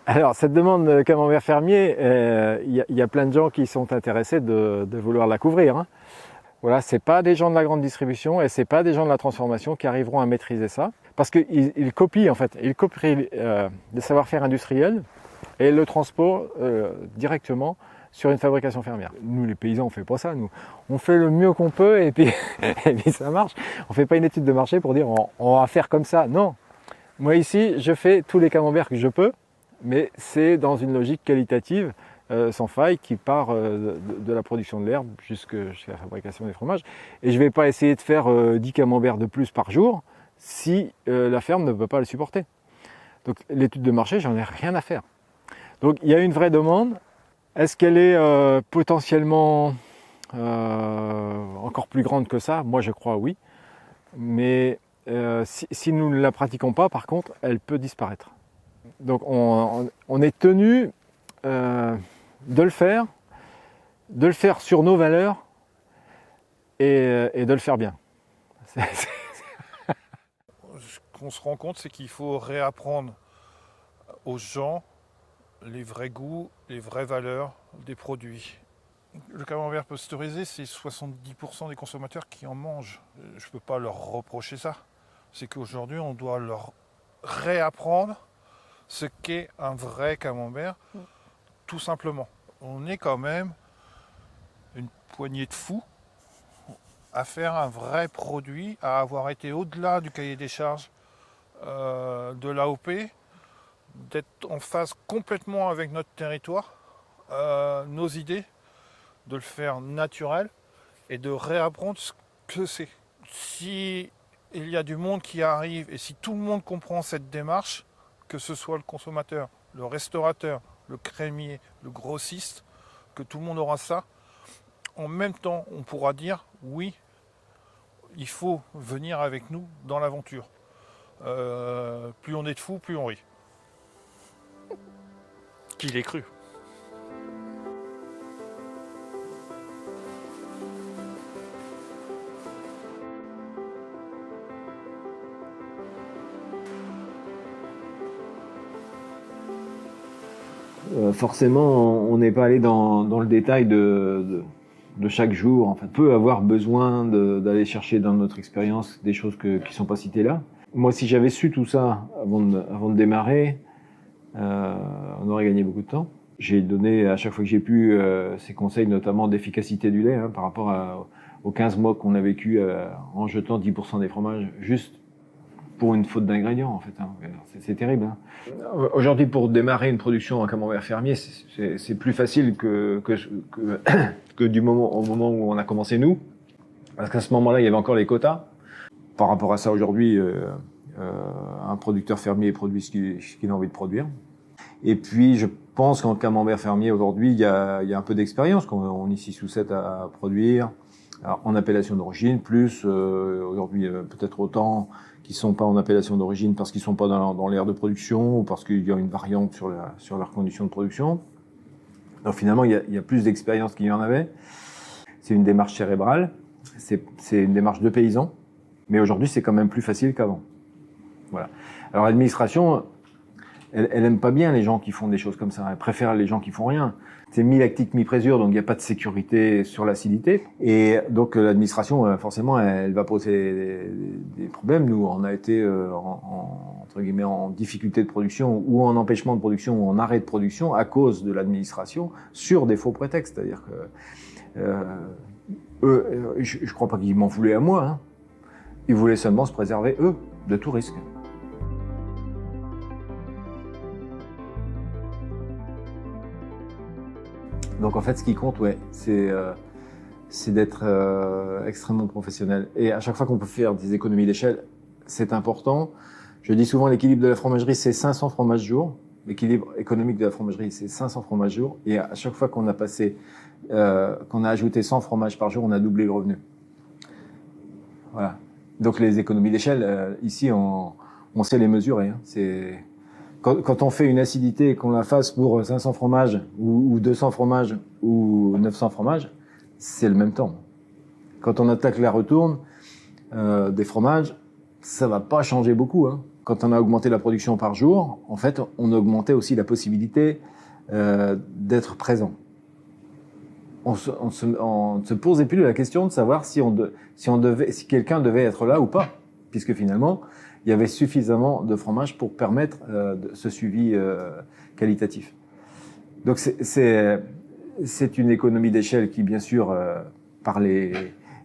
Alors, cette demande de camembert fermier, il y a plein de gens qui sont intéressés de vouloir la couvrir, hein. Voilà, c'est pas des gens de la grande distribution et c'est pas des gens de la transformation qui arriveront à maîtriser ça, parce qu'ils copient en fait, ils copient des savoir-faire industriels et le transport directement sur une fabrication fermière. Nous, les paysans, on fait pas ça. Nous, on fait le mieux qu'on peut et puis, et puis ça marche. On fait pas une étude de marché pour dire on va faire comme ça. Non. Moi ici, je fais tous les camemberts que je peux, mais c'est dans une logique qualitative sans faille qui part de la production de l'herbe jusqu'à la fabrication des fromages. Et je ne vais pas essayer de faire 10 camemberts de plus par jour si la ferme ne peut pas le supporter. Donc l'étude de marché, j'en ai rien à faire. Donc il y a une vraie demande. Est-ce qu'elle est potentiellement encore plus grande que ça? Moi je crois oui. Mais si nous ne la pratiquons pas, par contre, elle peut disparaître. Donc on est tenu de le faire sur nos valeurs et de le faire bien. Ce qu'on se rend compte, c'est qu'il faut réapprendre aux gens les vrais goûts, les vraies valeurs des produits. Le camembert pasteurisé, c'est 70% des consommateurs qui en mangent. Je ne peux pas leur reprocher ça. C'est qu'aujourd'hui, on doit leur réapprendre ce qu'est un vrai camembert, tout simplement. On est quand même une poignée de fous à faire un vrai produit, à avoir été au-delà du cahier des charges de l'AOP, d'être en phase complètement avec notre territoire, nos idées, de le faire naturel et de réapprendre ce que c'est. Si il y a du monde qui arrive et si tout le monde comprend cette démarche, que ce soit le consommateur, le restaurateur, le crémier, le grossiste, que tout le monde aura ça, en même temps on pourra dire oui, il faut venir avec nous dans l'aventure. Plus on est de fous, plus on rit. Qui l'ait cru? Forcément, on n'est pas allé dans le détail de chaque jour. En fait, on peut avoir besoin d'aller chercher dans notre expérience des choses qui ne sont pas citées là. Moi, si j'avais su tout ça avant de démarrer, on aurait gagné beaucoup de temps. J'ai donné à chaque fois que j'ai pu ces conseils, notamment d'efficacité du lait, par rapport aux 15 mois qu'on a vécu en jetant 10% des fromages juste pour une faute d'ingrédients, en fait. C'est terrible. Aujourd'hui, pour démarrer une production en camembert fermier, c'est plus facile que au moment où on a commencé nous. Parce qu'à ce moment-là, il y avait encore les quotas. Par rapport à ça, aujourd'hui, un producteur fermier produit ce qu'il a envie de produire. Et puis, je pense qu'en camembert fermier, aujourd'hui, il y a un peu d'expérience. On est 6 ou 7 à produire. Alors, en appellation d'origine, plus aujourd'hui peut-être autant qui sont pas en appellation d'origine parce qu'ils sont pas dans l'aire de production ou parce qu'il y a une variante sur leurs conditions de production. Donc finalement, il y a plus d'expérience qu'il y en avait. C'est une démarche cérébrale, c'est une démarche de paysan, mais aujourd'hui c'est quand même plus facile qu'avant. Voilà. Alors l'administration, elle aime pas bien les gens qui font des choses comme ça. Elle préfère les gens qui font rien. C'est mi-lactique, mi-présure, donc il n'y a pas de sécurité sur l'acidité. Et donc l'administration, forcément, elle va poser des problèmes. Nous, on a été entre guillemets en difficulté de production ou en empêchement de production ou en arrêt de production à cause de l'administration sur des faux prétextes. C'est-à-dire que eux, je crois pas qu'ils m'en voulaient à moi. Hein. Ils voulaient seulement se préserver eux de tout risque. Donc en fait, ce qui compte, ouais, c'est c'est d'être extrêmement professionnel. Et à chaque fois qu'on peut faire des économies d'échelle, c'est important. Je dis souvent l'équilibre de la fromagerie, c'est 500 fromages jour. L'équilibre économique de la fromagerie, c'est 500 fromages jour. Et à chaque fois qu'on a qu'on a ajouté 100 fromages par jour, on a doublé le revenu. Voilà. Donc les économies d'échelle, ici, on sait les mesurer. Hein. Quand on fait une acidité et qu'on la fasse pour 500 fromages ou 200 fromages ou 900 fromages, c'est le même temps. Quand on attaque la retourne des fromages, ça va pas changer beaucoup. Hein. Quand on a augmenté la production par jour, en fait, on augmentait aussi la possibilité d'être présent. On ne se posait plus la question de savoir si quelqu'un devait être là ou pas, puisque finalement, il y avait suffisamment de fromage pour permettre ce suivi qualitatif. Donc c'est une économie d'échelle qui, bien sûr, par les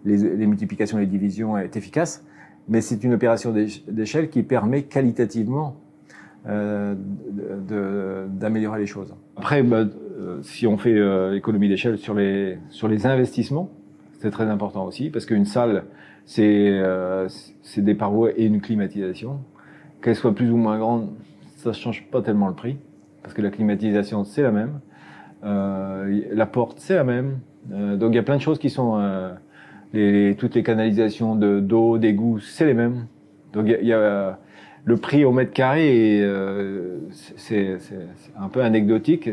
multiplications et les divisions, est efficace, mais c'est une opération d'échelle qui permet qualitativement d'améliorer les choses. Après, si on fait l'économie d'échelle sur les investissements, c'est très important aussi, parce qu'une salle, c'est des parois et une climatisation. Qu'elle soit plus ou moins grande, ça change pas tellement le prix, parce que la climatisation, c'est la même. La porte, c'est la même. Donc il y a plein de choses qui sont... toutes les canalisations d'eau, d'égouts, c'est les mêmes. Donc il y a le prix au mètre carré, c'est un peu anecdotique.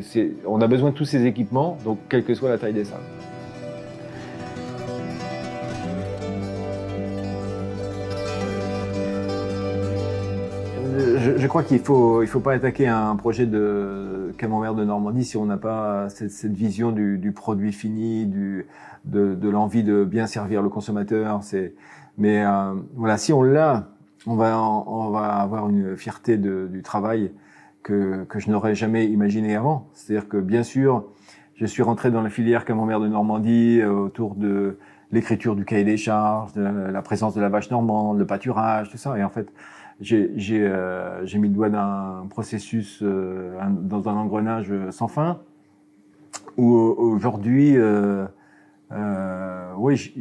On a besoin de tous ces équipements, donc quelle que soit la taille des salles. Je crois qu'il faut pas attaquer un projet de camembert de Normandie si on n'a pas cette vision du produit fini, de l'envie de bien servir le consommateur. Mais voilà, si on l'a, on va avoir une fierté du travail que je n'aurais jamais imaginé avant. C'est-à-dire que bien sûr, je suis rentré dans la filière camembert de Normandie autour de l'écriture du cahier des charges, de la présence de la vache normande, le pâturage, tout ça. Et en fait, j'ai mis le doigt d'un processus dans un engrenage sans fin où aujourd'hui oui,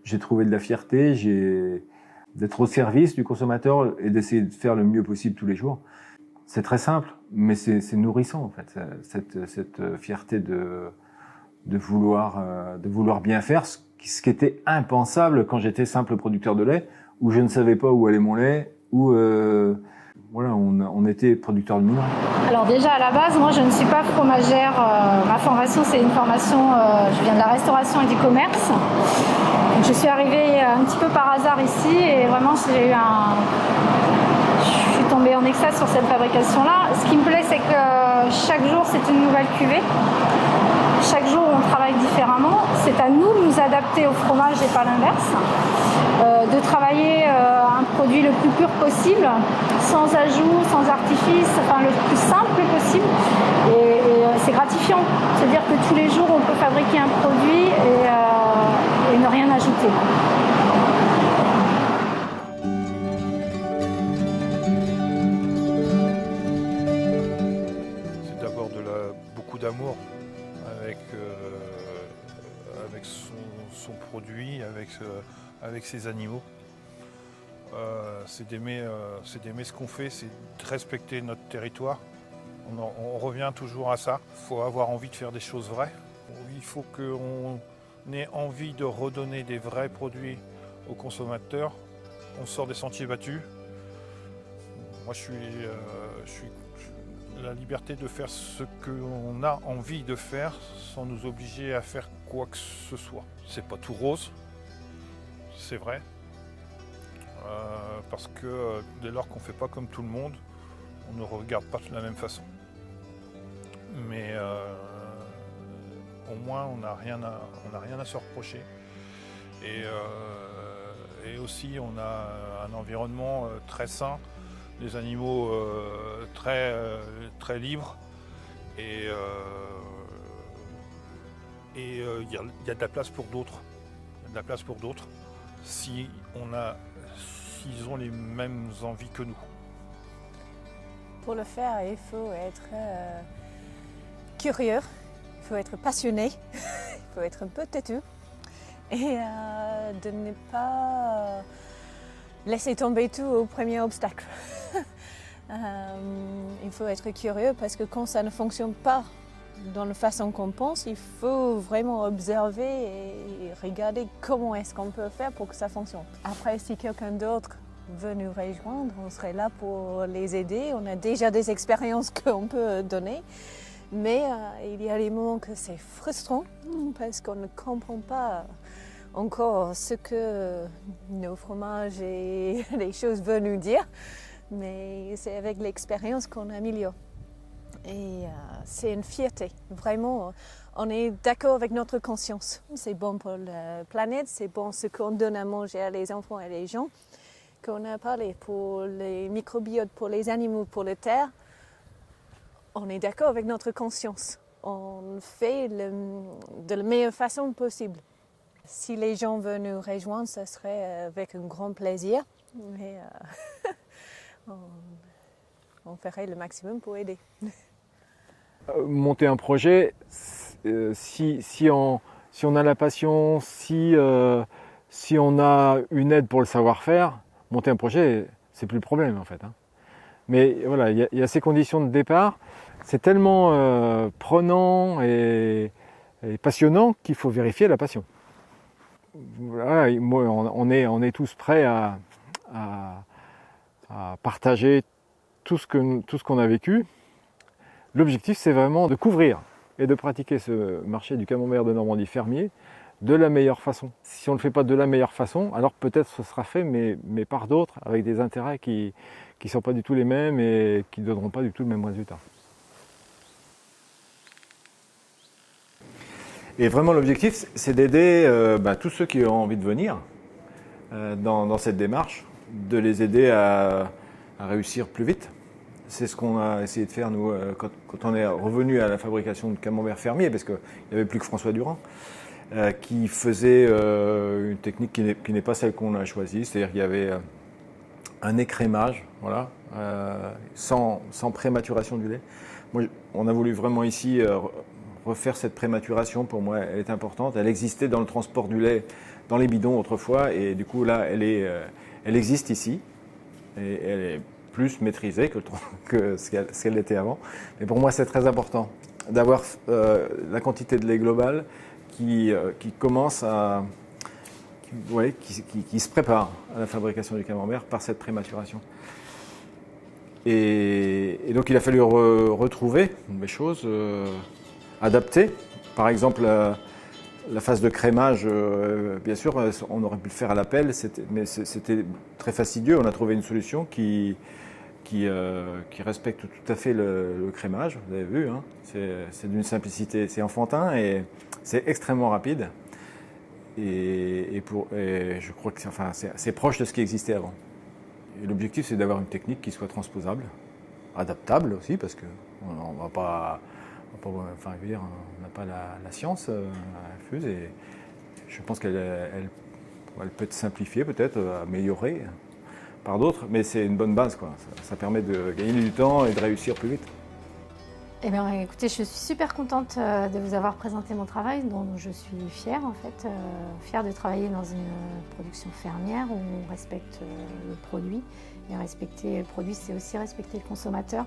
j'ai trouvé de la fierté, d'être au service du consommateur et d'essayer de faire le mieux possible tous les jours. C'est très simple, mais c'est nourrissant en fait, cette fierté de vouloir bien faire, ce qui était impensable quand j'étais simple producteur de lait, où je ne savais pas où allait mon lait, où voilà, on était producteur de minerais. Alors déjà à la base, moi je ne suis pas fromagère. Ma formation c'est une formation, je viens de la restauration et du commerce. Donc, je suis arrivée un petit peu par hasard ici et vraiment je suis tombée en extase sur cette fabrication-là. Ce qui me plaît c'est que chaque jour c'est une nouvelle cuvée. Chaque jour on travaille différemment. C'est à nous de nous adapter au fromage et pas l'inverse. De travailler un produit le plus pur possible, sans ajout, sans artifice, enfin le plus simple possible. Et c'est gratifiant. C'est-à-dire que tous les jours on peut fabriquer un produit et ne rien ajouter. C'est d'abord beaucoup d'amour avec son produit, avec ses animaux. C'est d'aimer ce qu'on fait, c'est de respecter notre territoire. On revient toujours à ça. Il faut avoir envie de faire des choses vraies. Il faut qu'on ait envie de redonner des vrais produits aux consommateurs. On sort des sentiers battus. Moi, je suis la liberté de faire ce qu'on a envie de faire sans nous obliger à faire quoi que ce soit. C'est pas tout rose, c'est vrai. Parce que dès lors qu'on ne fait pas comme tout le monde, on ne regarde pas de la même façon. Mais au moins on n'a rien à se reprocher. Et aussi on a un environnement très sain, des animaux très libres. Et il y a de la place pour d'autres. Il y a de la place pour d'autres s'ils ont les mêmes envies que nous. Pour le faire, il faut être curieux, il faut être passionné, il faut être un peu têtu et de ne pas laisser tomber tout au premier obstacle. Il faut être curieux parce que quand ça ne fonctionne pas dans la façon qu'on pense, il faut vraiment observer et regarder comment est-ce qu'on peut faire pour que ça fonctionne. Après, si quelqu'un d'autre veut nous rejoindre, on serait là pour les aider. On a déjà des expériences qu'on peut donner, mais il y a des moments que c'est frustrant parce qu'on ne comprend pas encore ce que nos fromages et les choses veulent nous dire, mais c'est avec l'expérience qu'on améliore. Et c'est une fierté, vraiment. On est d'accord avec notre conscience. C'est bon pour la planète, c'est bon ce qu'on donne à manger à les enfants et les gens. Qu'on a parlé pour les microbiotes, pour les animaux, pour la terre, on est d'accord avec notre conscience. On fait de la meilleure façon possible. Si les gens veulent nous rejoindre, ce serait avec un grand plaisir. Mais on ferait le maximum pour aider. Monter un projet, si on a la passion, si on a une aide pour le savoir-faire, monter un projet, c'est plus le problème en fait. Mais voilà, il y a ces conditions de départ. C'est tellement prenant et passionnant qu'il faut vérifier la passion. Voilà, on est tous prêts à partager tout ce qu'on a vécu. L'objectif, c'est vraiment de couvrir et de pratiquer ce marché du camembert de Normandie fermier de la meilleure façon. Si on ne le fait pas de la meilleure façon, alors peut-être ce sera fait, mais par d'autres, avec des intérêts qui ne sont pas du tout les mêmes et qui ne donneront pas du tout le même résultat. Et vraiment, l'objectif, c'est d'aider tous ceux qui ont envie de venir dans cette démarche, de les aider à réussir plus vite. C'est ce qu'on a essayé de faire, nous, quand on est revenu à la fabrication de camembert fermier, parce qu'il n'y avait plus que François Durand, qui faisait une technique qui n'est pas celle qu'on a choisie, c'est-à-dire qu'il y avait un écrémage, voilà, sans prématuration du lait. Moi, on a voulu vraiment ici refaire cette prématuration. Pour moi, elle est importante. Elle existait dans le transport du lait dans les bidons autrefois, et du coup là, elle existe ici, et elle est plus maîtrisée que ce qu'elle était avant. Mais pour moi, c'est très important d'avoir la quantité de lait global qui commence à... qui se prépare à la fabrication du camembert par cette prématuration. Et donc, il a fallu retrouver des choses adaptées. Par exemple, la phase de crémage, bien sûr, on aurait pu le faire à la pelle, mais c'était très fastidieux. On a trouvé une solution qui respecte tout à fait le crémage, vous avez vu, hein. C'est d'une simplicité, c'est enfantin et c'est extrêmement rapide. Et je crois que c'est proche de ce qui existait avant. Et l'objectif, c'est d'avoir une technique qui soit transposable, adaptable aussi, parce qu'on va pas, enfin, je veux dire, on n'a pas la science infuse, et je pense qu'elle peut être simplifiée, peut-être améliorée par d'autres, mais c'est une bonne base, quoi. Ça permet de gagner du temps et de réussir plus vite. Eh bien, écoutez, je suis super contente de vous avoir présenté mon travail, dont je suis fière en fait, fière de travailler dans une production fermière où on respecte le produit. Et respecter le produit, c'est aussi respecter le consommateur.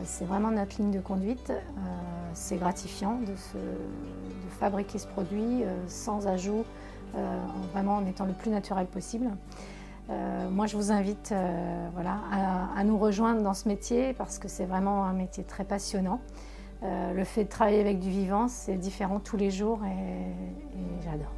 C'est vraiment notre ligne de conduite. C'est gratifiant de fabriquer ce produit sans ajout, vraiment en étant le plus naturel possible. Moi, je vous invite à nous rejoindre dans ce métier parce que c'est vraiment un métier très passionnant. Le fait de travailler avec du vivant, c'est différent tous les jours et j'adore.